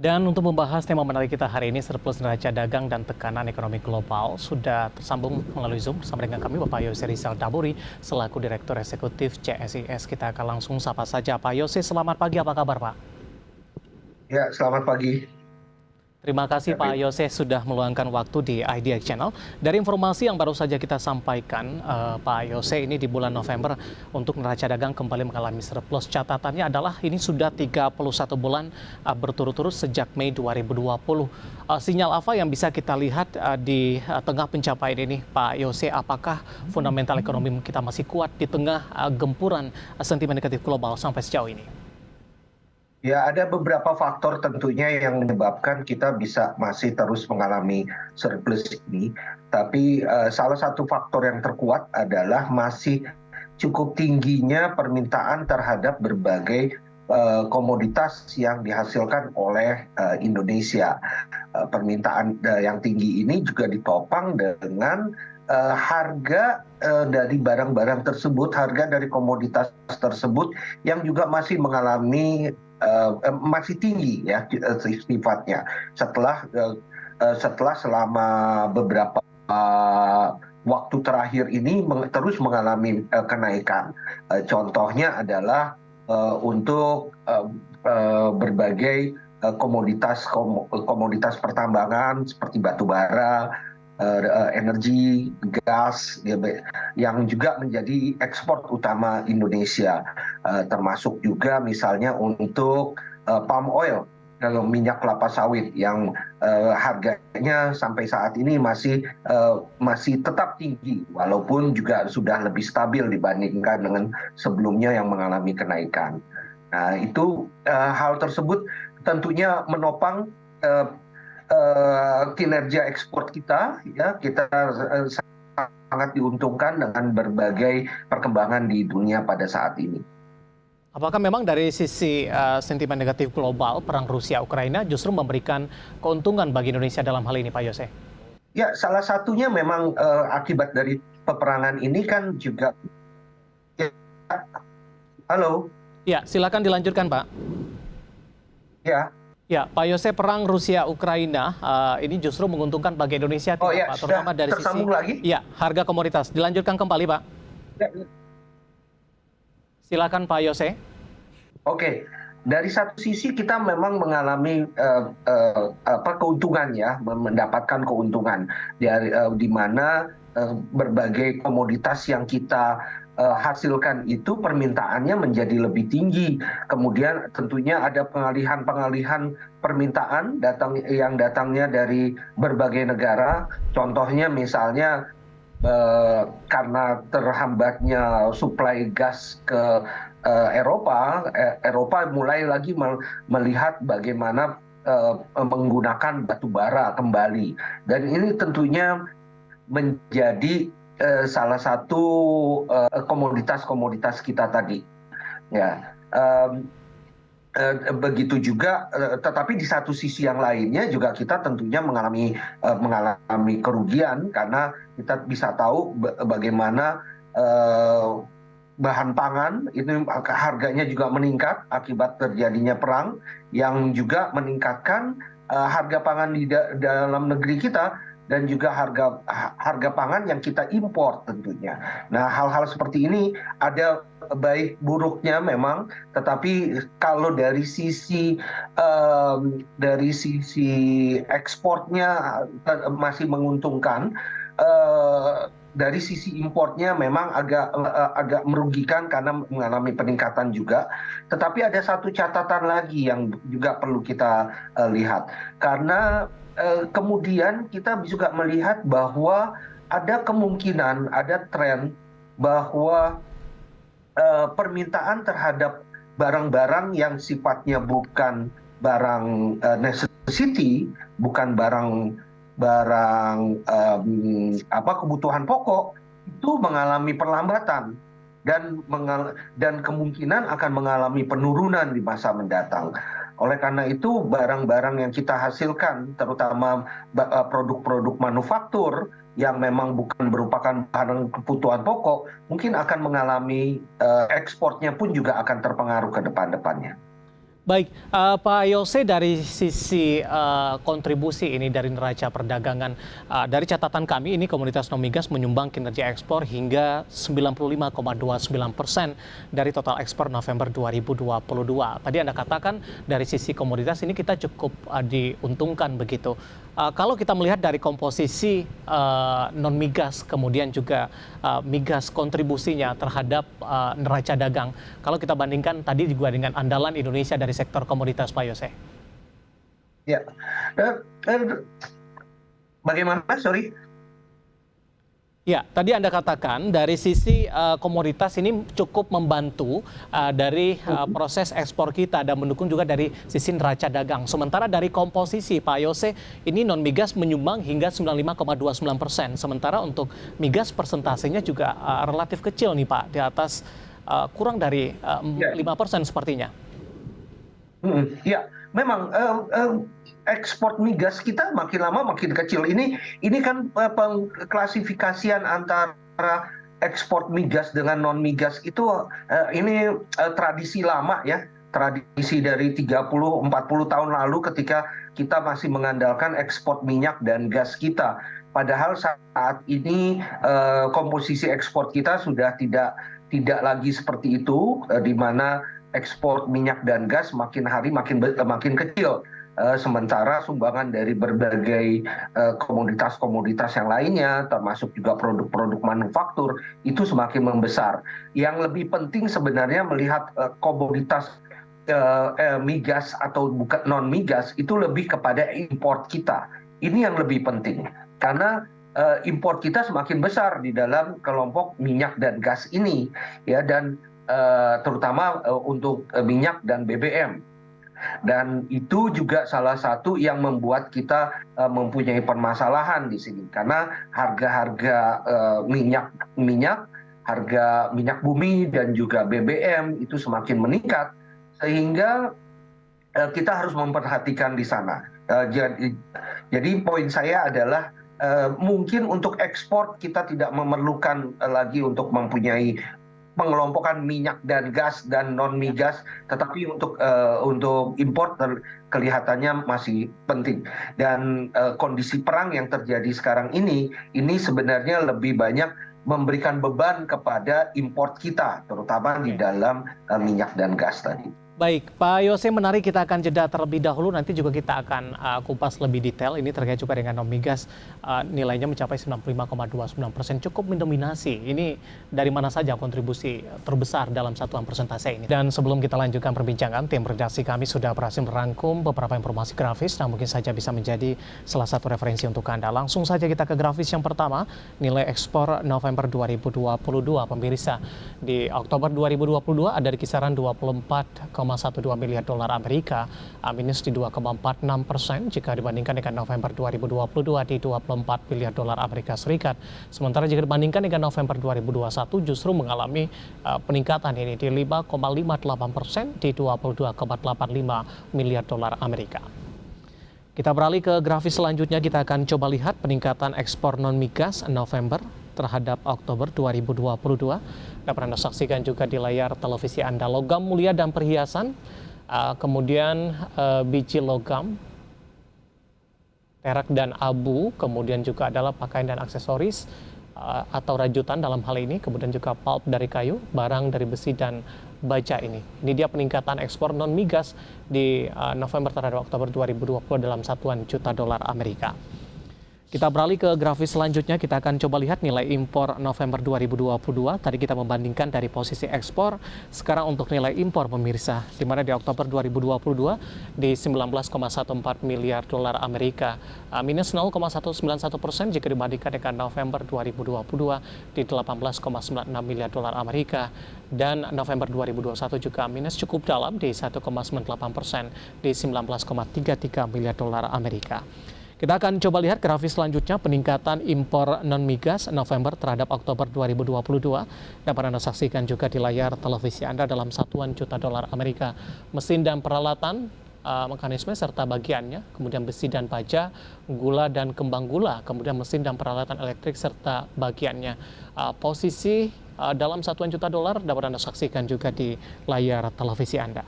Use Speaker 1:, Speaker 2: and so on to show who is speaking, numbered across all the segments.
Speaker 1: Dan untuk membahas tema menarik kita hari ini, surplus neraca dagang dan tekanan ekonomi global, sudah tersambung melalui Zoom bersama dengan kami Bapak Yose Rizal Daburi, selaku Direktur Eksekutif CSIS. Kita akan langsung sapa saja. Pak Yose, selamat pagi, apa kabar Pak?
Speaker 2: Ya, selamat pagi.
Speaker 1: Terima kasih Pak Yose sudah meluangkan waktu di IDX Channel. Dari informasi yang baru saja kita sampaikan, Pak Yose, ini di bulan November untuk neraca dagang kembali mengalami surplus. Catatannya adalah ini sudah 31 bulan berturut-turut sejak Mei 2020. Sinyal apa yang bisa kita lihat di tengah pencapaian ini, Pak Yose? Apakah fundamental ekonomi kita masih kuat di tengah gempuran sentimen negatif global sampai sejauh ini?
Speaker 2: Ya, ada beberapa faktor tentunya yang menyebabkan kita bisa masih terus mengalami surplus ini. Tapi salah satu faktor yang terkuat adalah masih cukup tingginya permintaan terhadap berbagai komoditas yang dihasilkan oleh Indonesia. Permintaan yang tinggi ini juga ditopang dengan harga dari barang-barang tersebut, harga dari komoditas tersebut yang juga masih mengalami masih tinggi ya sifatnya setelah selama beberapa waktu terakhir ini terus mengalami kenaikan. Contohnya adalah untuk berbagai komoditas pertambangan seperti batu bara, energi, gas, yang juga menjadi ekspor utama Indonesia, termasuk juga misalnya untuk palm oil, minyak kelapa sawit yang harganya sampai saat ini masih tetap tinggi, walaupun juga sudah lebih stabil dibandingkan dengan sebelumnya yang mengalami kenaikan. Nah, itu hal tersebut tentunya menopang kinerja ekspor kita, ya kita sangat diuntungkan dengan berbagai perkembangan di dunia pada saat ini.
Speaker 1: Apakah memang dari sisi sentimen negatif global, perang Rusia-Ukraina justru memberikan keuntungan bagi Indonesia dalam hal ini, Pak Yose?
Speaker 2: Ya, salah satunya memang akibat dari peperangan ini kan juga. Halo.
Speaker 1: Ya, silakan dilanjutkan, Pak.
Speaker 2: Ya.
Speaker 1: Ya, Pak Yose, perang Rusia-Ukraina ini justru menguntungkan bagi Indonesia,
Speaker 2: ya,
Speaker 1: Pak, terutama dari sisi
Speaker 2: lagi?
Speaker 1: Ya, harga komoditas. Dilanjutkan kembali, Pak.
Speaker 2: Ya.
Speaker 1: Silakan, Pak Yose.
Speaker 2: Oke, dari satu sisi kita memang mengalami keuntungan ya, mendapatkan keuntungan dari di mana berbagai komoditas yang kita hasilkan itu permintaannya menjadi lebih tinggi. Kemudian tentunya ada pengalihan permintaan yang datangnya dari berbagai negara. Contohnya misalnya karena terhambatnya suplai gas ke Eropa mulai lagi melihat bagaimana menggunakan batu bara kembali. Dan ini tentunya menjadi salah satu komoditas kita tadi, ya. Begitu juga, tetapi di satu sisi yang lainnya juga kita tentunya mengalami kerugian karena kita bisa tahu bagaimana bahan pangan ini harganya juga meningkat akibat terjadinya perang yang juga meningkatkan harga pangan di dalam negeri kita dan juga harga pangan yang kita impor tentunya. Nah, hal-hal seperti ini ada baik buruknya memang, tetapi kalau dari sisi ekspornya masih menguntungkan. Dari sisi importnya memang agak merugikan karena mengalami peningkatan juga. Tetapi ada satu catatan lagi yang juga perlu kita lihat. Karena kemudian kita juga melihat bahwa ada kemungkinan, ada tren bahwa permintaan terhadap barang-barang yang sifatnya bukan barang necessity, bukan barang kebutuhan pokok itu mengalami perlambatan dan kemungkinan akan mengalami penurunan di masa mendatang. Oleh karena itu barang-barang yang kita hasilkan terutama produk-produk manufaktur yang memang bukan merupakan barang kebutuhan pokok mungkin akan mengalami ekspornya pun juga akan terpengaruh ke depan-depannya.
Speaker 1: Baik, Pak Yose, dari sisi kontribusi ini dari neraca perdagangan, dari catatan kami ini komoditas non migas menyumbang kinerja ekspor hingga 95,29% dari total ekspor November 2022. Tadi Anda katakan dari sisi komoditas ini kita cukup diuntungkan begitu. Kalau kita melihat dari komposisi non migas, kemudian juga migas kontribusinya terhadap neraca dagang, kalau kita bandingkan tadi juga dengan andalan Indonesia dari sektor komoditas, Pak Yose.
Speaker 2: Ya, bagaimana? Sorry.
Speaker 1: Ya, tadi Anda katakan dari sisi komoditas ini cukup membantu dari proses ekspor kita dan mendukung juga dari sisi neraca dagang. Sementara dari komposisi, Pak Yose, ini non migas menyumbang hingga 95,29%. Sementara untuk migas persentasenya juga relatif kecil nih Pak, di atas kurang dari 5% sepertinya.
Speaker 2: Ya, memang ekspor migas kita makin lama makin kecil. Ini kan pengklasifikasian antara ekspor migas dengan non migas itu ini tradisi lama ya, tradisi dari 30-40 tahun lalu ketika kita masih mengandalkan ekspor minyak dan gas kita. Padahal saat ini komposisi ekspor kita sudah tidak lagi seperti itu, di mana ekspor minyak dan gas makin hari makin kecil. Sementara sumbangan dari berbagai komoditas-komoditas yang lainnya, termasuk juga produk-produk manufaktur, itu semakin membesar. Yang lebih penting sebenarnya melihat komoditas migas atau bukan non migas itu lebih kepada import kita. Ini yang lebih penting karena import kita semakin besar di dalam kelompok minyak dan gas ini, ya, dan terutama untuk minyak dan BBM. Dan itu juga salah satu yang membuat kita mempunyai permasalahan di sini karena harga-harga harga minyak bumi dan juga BBM itu semakin meningkat sehingga kita harus memperhatikan di sana. Jadi poin saya adalah mungkin untuk ekspor kita tidak memerlukan lagi untuk mempunyai pengelompokan minyak dan gas dan non migas, tetapi untuk impor kelihatannya masih penting. Dan kondisi perang yang terjadi sekarang ini sebenarnya lebih banyak memberikan beban kepada import kita, terutama di dalam minyak dan gas tadi.
Speaker 1: Baik, Pak Yose, menarik, kita akan jeda terlebih dahulu. Nanti juga kita akan kupas lebih detail. Ini terkait juga dengan non migas, nilainya mencapai 95,29%, cukup mendominasi. Ini dari mana saja kontribusi terbesar dalam satuan persentase ini? Dan sebelum kita lanjutkan perbincangan, tim redaksi kami sudah berhasil merangkum beberapa informasi grafis yang mungkin saja bisa menjadi salah satu referensi untuk Anda. Langsung saja kita ke grafis yang pertama, nilai ekspor November 2022, pemirsa. Di Oktober 2022 ada di kisaran 24,12 miliar dolar Amerika, minus di 2,46% jika dibandingkan dengan November 2022 di 24 miliar dolar Amerika Serikat. Sementara jika dibandingkan dengan November 2021 justru mengalami peningkatan ini di 5,58% di 22,85 miliar dolar Amerika. Kita beralih ke grafis selanjutnya, kita akan coba lihat peningkatan ekspor non migas November terhadap Oktober 2022. Dapat Anda saksikan juga di layar televisi Anda. Logam mulia dan perhiasan, kemudian biji logam, perak dan abu, kemudian juga adalah pakaian dan aksesoris atau rajutan dalam hal ini, kemudian juga pulp dari kayu, barang dari besi dan baja ini. Ini dia peningkatan ekspor non migas di November terhadap Oktober 2020 dalam satuan juta dolar Amerika. Kita beralih ke grafis selanjutnya, kita akan coba lihat nilai impor November 2022. Tadi kita membandingkan dari posisi ekspor, sekarang untuk nilai impor pemirsa, di mana di Oktober 2022 di 19,14 miliar dolar Amerika, minus 0,191% jika dibandingkan dengan November 2022 di 18,96 miliar dolar Amerika. Dan November 2021 juga minus cukup dalam di 1,98% di 19,33 miliar dolar Amerika. Kita akan coba lihat grafis selanjutnya, peningkatan impor non-migas November terhadap Oktober 2022. Dapat Anda saksikan juga di layar televisi Anda dalam satuan juta dolar Amerika. Mesin dan peralatan, mekanisme serta bagiannya, kemudian besi dan baja, gula dan kembang gula, kemudian mesin dan peralatan elektrik serta bagiannya. Posisi dalam satuan juta dolar dapat Anda saksikan juga di layar televisi Anda.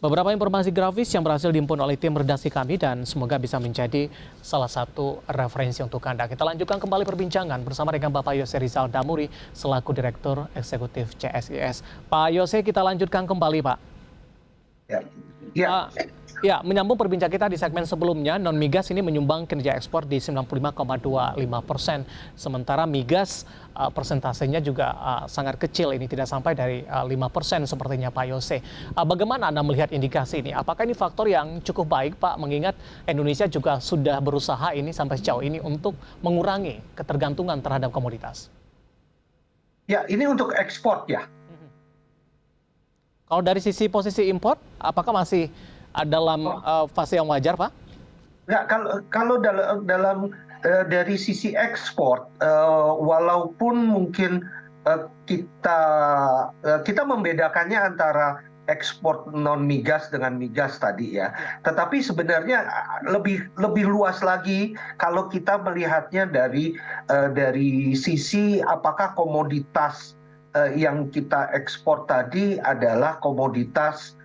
Speaker 1: Beberapa informasi grafis yang berhasil dihimpun oleh tim redaksi kami dan semoga bisa menjadi salah satu referensi untuk Anda. Kita lanjutkan kembali perbincangan bersama dengan Bapak Yose Rizal Damuri selaku Direktur Eksekutif CSIS. Pak Yose, kita lanjutkan kembali, Pak. Ya, menyambung perbincangan kita di segmen sebelumnya, non-migas ini menyumbang kinerja ekspor di 95,25%. Sementara migas persentasenya juga sangat kecil, ini tidak sampai dari 5% sepertinya Pak Yose. Bagaimana Anda melihat indikasi ini? Apakah ini faktor yang cukup baik, Pak, mengingat Indonesia juga sudah berusaha ini sampai sejauh ini untuk mengurangi ketergantungan terhadap komoditas?
Speaker 2: Ya, ini untuk ekspor ya.
Speaker 1: Kalau dari sisi posisi impor, apakah masih dalam fase yang wajar, Pak?
Speaker 2: Nggak, kalau dalam dari sisi ekspor, walaupun mungkin kita membedakannya antara ekspor non migas dengan migas tadi ya, tetapi sebenarnya lebih luas lagi kalau kita melihatnya dari sisi apakah komoditas yang kita ekspor tadi adalah komoditas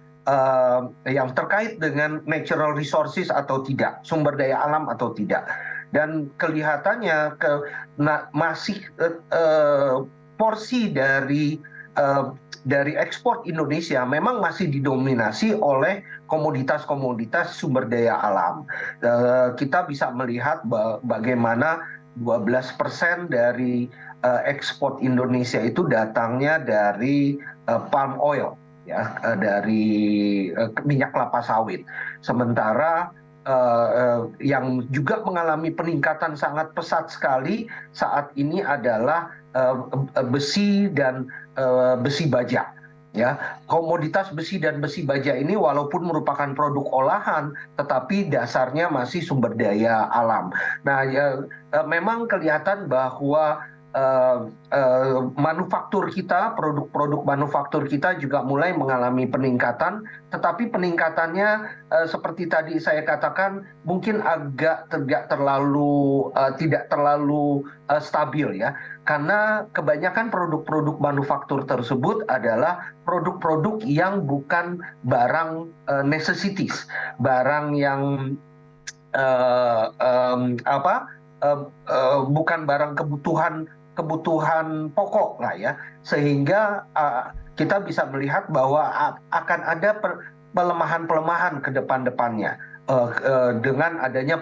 Speaker 2: yang terkait dengan natural resources atau tidak, sumber daya alam atau tidak. Dan kelihatannya masih porsi dari ekspor Indonesia memang masih didominasi oleh komoditas-komoditas sumber daya alam. Kita bisa melihat bagaimana 12% dari ekspor Indonesia itu datangnya dari palm oil, ya, dari minyak kelapa sawit. Sementara yang juga mengalami peningkatan sangat pesat sekali saat ini adalah besi dan besi baja. Ya, komoditas besi dan besi baja ini walaupun merupakan produk olahan, tetapi dasarnya masih sumber daya alam. Nah, memang kelihatan bahwa manufaktur kita, produk-produk manufaktur kita juga mulai mengalami peningkatan, tetapi peningkatannya seperti tadi saya katakan mungkin agak tidak terlalu stabil ya, karena kebanyakan produk-produk manufaktur tersebut adalah produk-produk yang bukan barang necessities, barang yang bukan barang kebutuhan pokok lah ya, sehingga kita bisa melihat bahwa akan ada pelemahan-pelemahan ke depan-depannya dengan adanya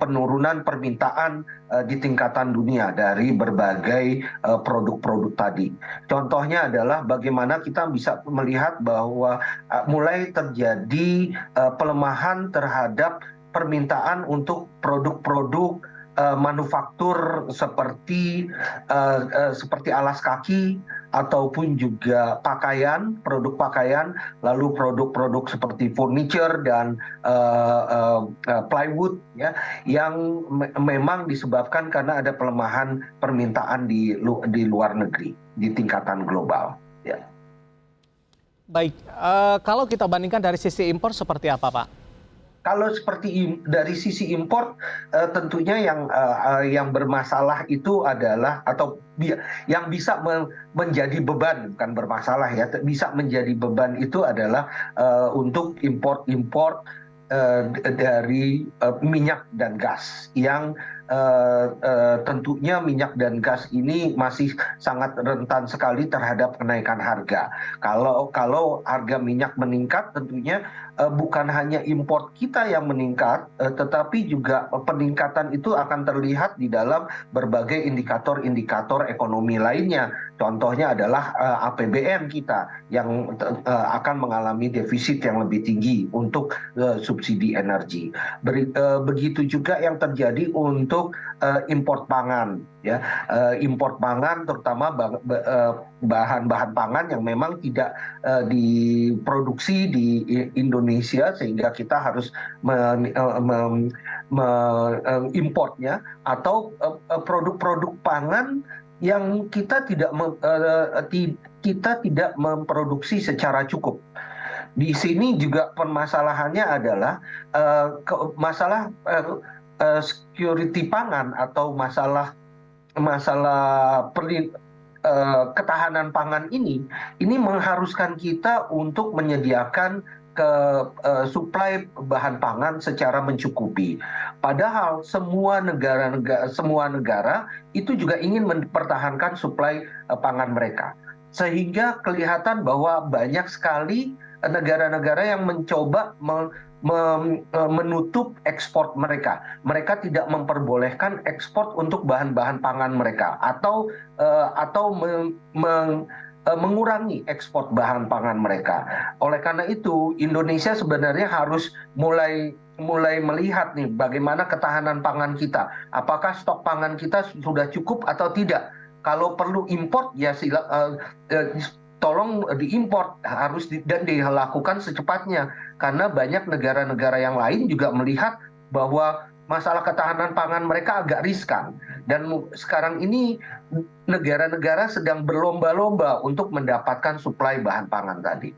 Speaker 2: penurunan permintaan di tingkatan dunia dari berbagai produk-produk tadi. Contohnya adalah bagaimana kita bisa melihat bahwa mulai terjadi pelemahan terhadap permintaan untuk produk-produk manufaktur seperti alas kaki ataupun juga pakaian, produk pakaian, lalu produk-produk seperti furniture dan plywood ya, yang memang disebabkan karena ada pelemahan permintaan di luar negeri di tingkatan global. Ya.
Speaker 1: Baik, kalau kita bandingkan dari sisi impor seperti apa, Pak?
Speaker 2: Kalau seperti dari sisi impor, tentunya yang bermasalah itu adalah atau yang bisa menjadi beban, bukan bermasalah ya, bisa menjadi beban itu adalah untuk import dari minyak dan gas yang tentunya minyak dan gas ini masih sangat rentan sekali terhadap kenaikan harga. Kalau harga minyak meningkat, tentunya bukan hanya impor kita yang meningkat, tetapi juga peningkatan itu akan terlihat di dalam berbagai indikator-indikator ekonomi lainnya. Contohnya adalah APBN kita yang akan mengalami defisit yang lebih tinggi untuk subsidi energi. Begitu juga yang terjadi untuk impor pangan, ya, impor pangan terutama bahan-bahan pangan yang memang tidak diproduksi di Indonesia sehingga kita harus importnya, atau produk-produk pangan yang kita tidak memproduksi secara cukup. Di sini juga permasalahannya adalah masalah security pangan atau masalah ketahanan pangan ini mengharuskan kita untuk menyediakan suplai bahan pangan secara mencukupi. Padahal semua negara itu juga ingin mempertahankan suplai pangan mereka. Sehingga kelihatan bahwa banyak sekali negara-negara yang mencoba menutup ekspor mereka. Mereka tidak memperbolehkan ekspor untuk bahan-bahan pangan mereka atau mengurangi ekspor bahan pangan mereka. Oleh karena itu, Indonesia sebenarnya harus mulai melihat nih bagaimana ketahanan pangan kita. Apakah stok pangan kita sudah cukup atau tidak? Kalau perlu import ya tolong diimport dan dilakukan secepatnya, karena banyak negara-negara yang lain juga melihat bahwa masalah ketahanan pangan mereka agak riskan, dan sekarang ini negara-negara sedang berlomba-lomba untuk mendapatkan suplai bahan pangan tadi.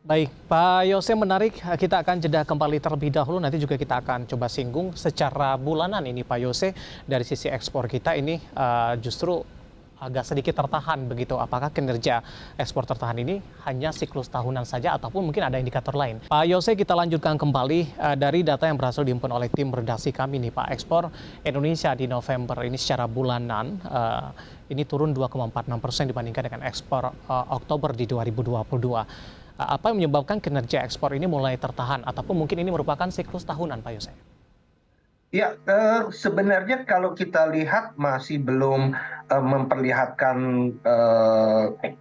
Speaker 1: Baik, Pak Yose, menarik. Kita akan jeda kembali terlebih dahulu. Nanti juga kita akan coba singgung secara bulanan ini, Pak Yose, dari sisi ekspor kita ini justru agak sedikit tertahan begitu. Apakah kinerja ekspor tertahan ini hanya siklus tahunan saja ataupun mungkin ada indikator lain? Pak Yose, kita lanjutkan kembali dari data yang berhasil dihimpun oleh tim redaksi kami nih, Pak. Ekspor Indonesia di November ini secara bulanan ini turun 2,46% dibandingkan dengan ekspor Oktober di 2022. Apa yang menyebabkan kinerja ekspor ini mulai tertahan ataupun mungkin ini merupakan siklus tahunan, Pak Yose?
Speaker 2: Ya, sebenarnya kalau kita lihat masih belum memperlihatkan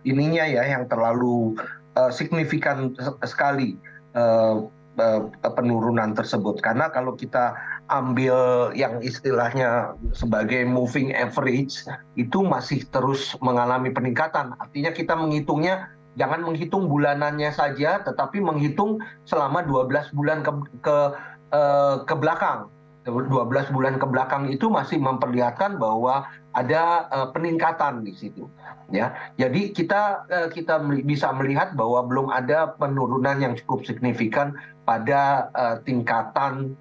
Speaker 2: ininya ya yang terlalu signifikan sekali penurunan tersebut. Karena kalau kita ambil yang istilahnya sebagai moving average, itu masih terus mengalami peningkatan. Artinya kita menghitungnya jangan menghitung bulanannya saja, tetapi menghitung selama 12 bulan ke belakang. 12 bulan ke belakang itu masih memperlihatkan bahwa ada peningkatan di situ, ya. Jadi kita bisa melihat bahwa belum ada penurunan yang cukup signifikan pada tingkatan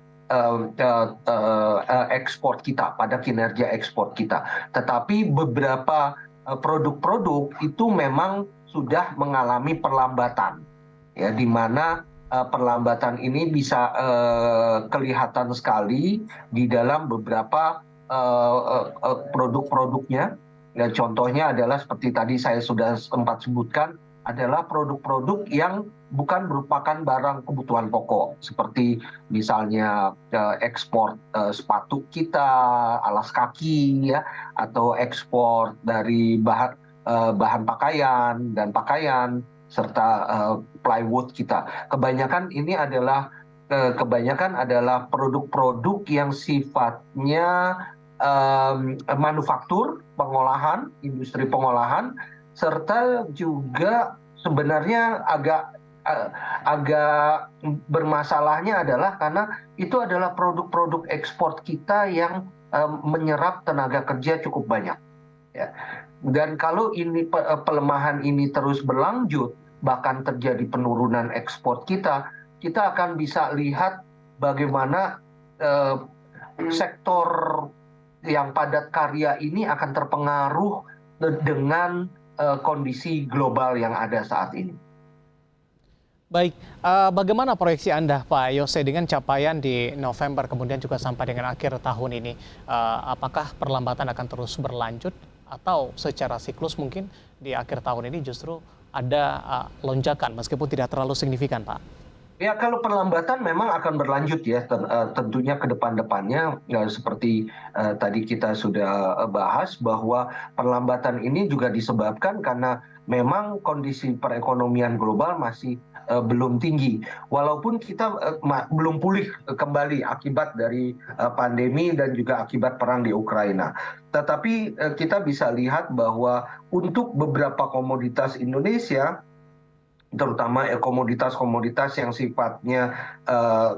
Speaker 2: ekspor kita, pada kinerja ekspor kita. Tetapi beberapa produk-produk itu memang sudah mengalami perlambatan, ya, di mana perlambatan ini bisa kelihatan sekali di dalam beberapa produk-produknya. Ya, contohnya adalah seperti tadi saya sudah sempat sebutkan, adalah produk-produk yang bukan merupakan barang kebutuhan pokok, seperti misalnya ekspor sepatu kita, alas kaki, ya, atau ekspor dari bahan pakaian dan pakaian, serta plywood kita. Kebanyakan adalah produk-produk yang sifatnya manufaktur, pengolahan, industri pengolahan, serta juga sebenarnya agak bermasalahnya adalah karena itu adalah produk-produk ekspor kita yang menyerap tenaga kerja cukup banyak, ya. Dan kalau ini pelemahan ini terus berlanjut, bahkan terjadi penurunan ekspor kita akan bisa lihat bagaimana sektor yang padat karya ini akan terpengaruh dengan kondisi global yang ada saat ini.
Speaker 1: Baik, bagaimana proyeksi Anda, Pak Yose, dengan capaian di November kemudian juga sampai dengan akhir tahun ini? Apakah perlambatan akan terus berlanjut atau secara siklus mungkin di akhir tahun ini justru ada lonjakan meskipun tidak terlalu signifikan, Pak?
Speaker 2: Ya, kalau perlambatan memang akan berlanjut ya, tentunya ke depan-depannya, seperti tadi kita sudah bahas bahwa perlambatan ini juga disebabkan karena memang kondisi perekonomian global masih belum tinggi. Walaupun kita belum pulih kembali akibat dari pandemi dan juga akibat perang di Ukraina. Tetapi kita bisa lihat bahwa untuk beberapa komoditas Indonesia, terutama komoditas-komoditas yang sifatnya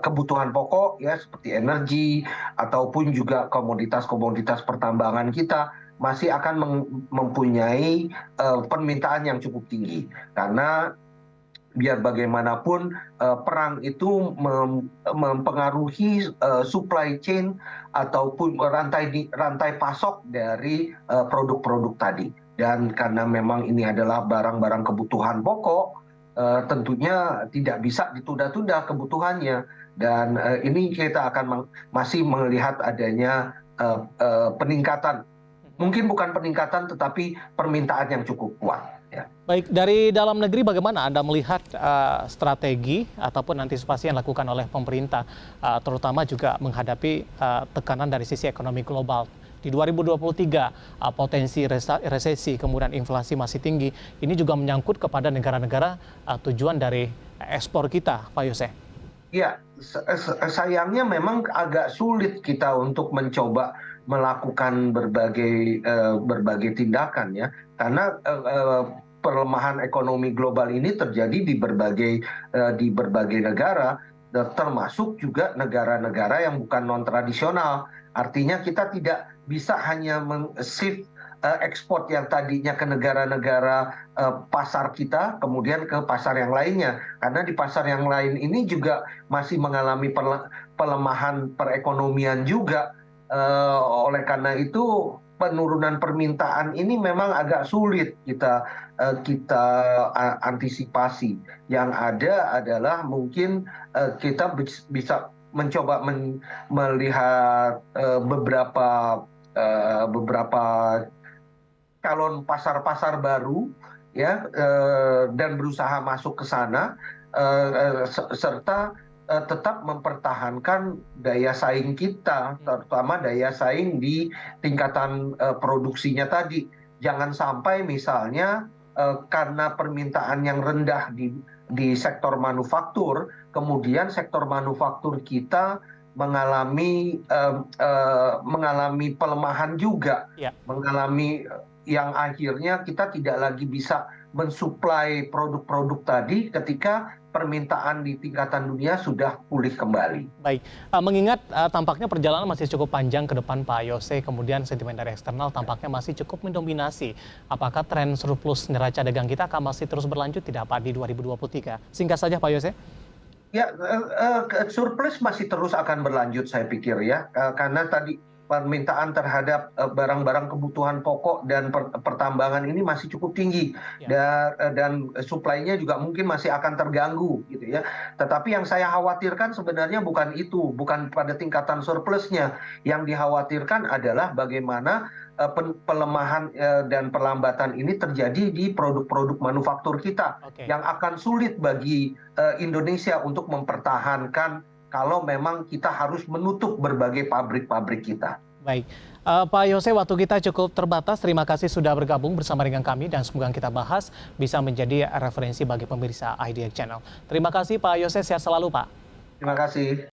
Speaker 2: kebutuhan pokok, ya, seperti energi ataupun juga komoditas-komoditas pertambangan kita masih akan mempunyai permintaan yang cukup tinggi, karena biar bagaimanapun perang itu mempengaruhi supply chain ataupun rantai pasok dari produk-produk tadi. Dan karena memang ini adalah barang-barang kebutuhan pokok, tentunya tidak bisa ditunda-tunda kebutuhannya. Dan ini kita akan masih melihat adanya peningkatan, mungkin bukan peningkatan tetapi permintaan yang cukup kuat. Ya.
Speaker 1: Baik, dari dalam negeri bagaimana Anda melihat strategi ataupun antisipasi yang dilakukan oleh pemerintah, terutama juga menghadapi tekanan dari sisi ekonomi global? Di 2023 potensi resesi, kemudian inflasi masih tinggi, ini juga menyangkut kepada negara-negara tujuan dari ekspor kita, Pak Yose.
Speaker 2: Ya, sayangnya memang agak sulit kita untuk mencoba melakukan berbagai tindakan ya, karena pelemahan ekonomi global ini terjadi di berbagai negara, termasuk juga negara-negara yang bukan non tradisional. Artinya kita tidak bisa hanya shift ekspor yang tadinya ke negara-negara pasar kita, kemudian ke pasar yang lainnya. Karena di pasar yang lain ini juga masih mengalami pelemahan perekonomian juga. Oleh karena itu, penurunan permintaan ini memang agak sulit kita antisipasi. Yang ada adalah mungkin kita bisa mencoba melihat beberapa calon pasar-pasar baru ya, dan berusaha masuk ke sana, serta tetap mempertahankan daya saing kita, terutama daya saing di tingkatan produksinya tadi. Jangan sampai misalnya karena permintaan yang rendah di sektor manufaktur, kemudian sektor manufaktur kita mengalami pelemahan juga, mengalami yang akhirnya kita tidak lagi bisa mensuplai produk-produk tadi ketika permintaan di tingkatan dunia sudah pulih kembali.
Speaker 1: Baik, mengingat tampaknya perjalanan masih cukup panjang ke depan Pak Yose, kemudian sentimen dari eksternal tampaknya masih cukup mendominasi. Apakah tren surplus neraca dagang kita akan masih terus berlanjut tidak Pak di 2023? Singkat saja Pak Yose.
Speaker 2: Ya, surplus masih terus akan berlanjut saya pikir ya, karena tadi permintaan terhadap barang-barang kebutuhan pokok dan pertambangan ini masih cukup tinggi, dan suplainya juga mungkin masih akan terganggu gitu ya. Tetapi yang saya khawatirkan sebenarnya bukan itu, bukan pada tingkatan surplusnya. Yang dikhawatirkan adalah bagaimana pelemahan dan perlambatan ini terjadi di produk-produk manufaktur kita, yang akan sulit bagi Indonesia untuk mempertahankan kalau memang kita harus menutup berbagai pabrik-pabrik kita.
Speaker 1: Baik, Pak Yose, waktu kita cukup terbatas. Terima kasih sudah bergabung bersama dengan kami dan semoga kita bahas bisa menjadi referensi bagi pemirsa IDX Channel. Terima kasih Pak Yose, sehat selalu Pak.
Speaker 2: Terima kasih.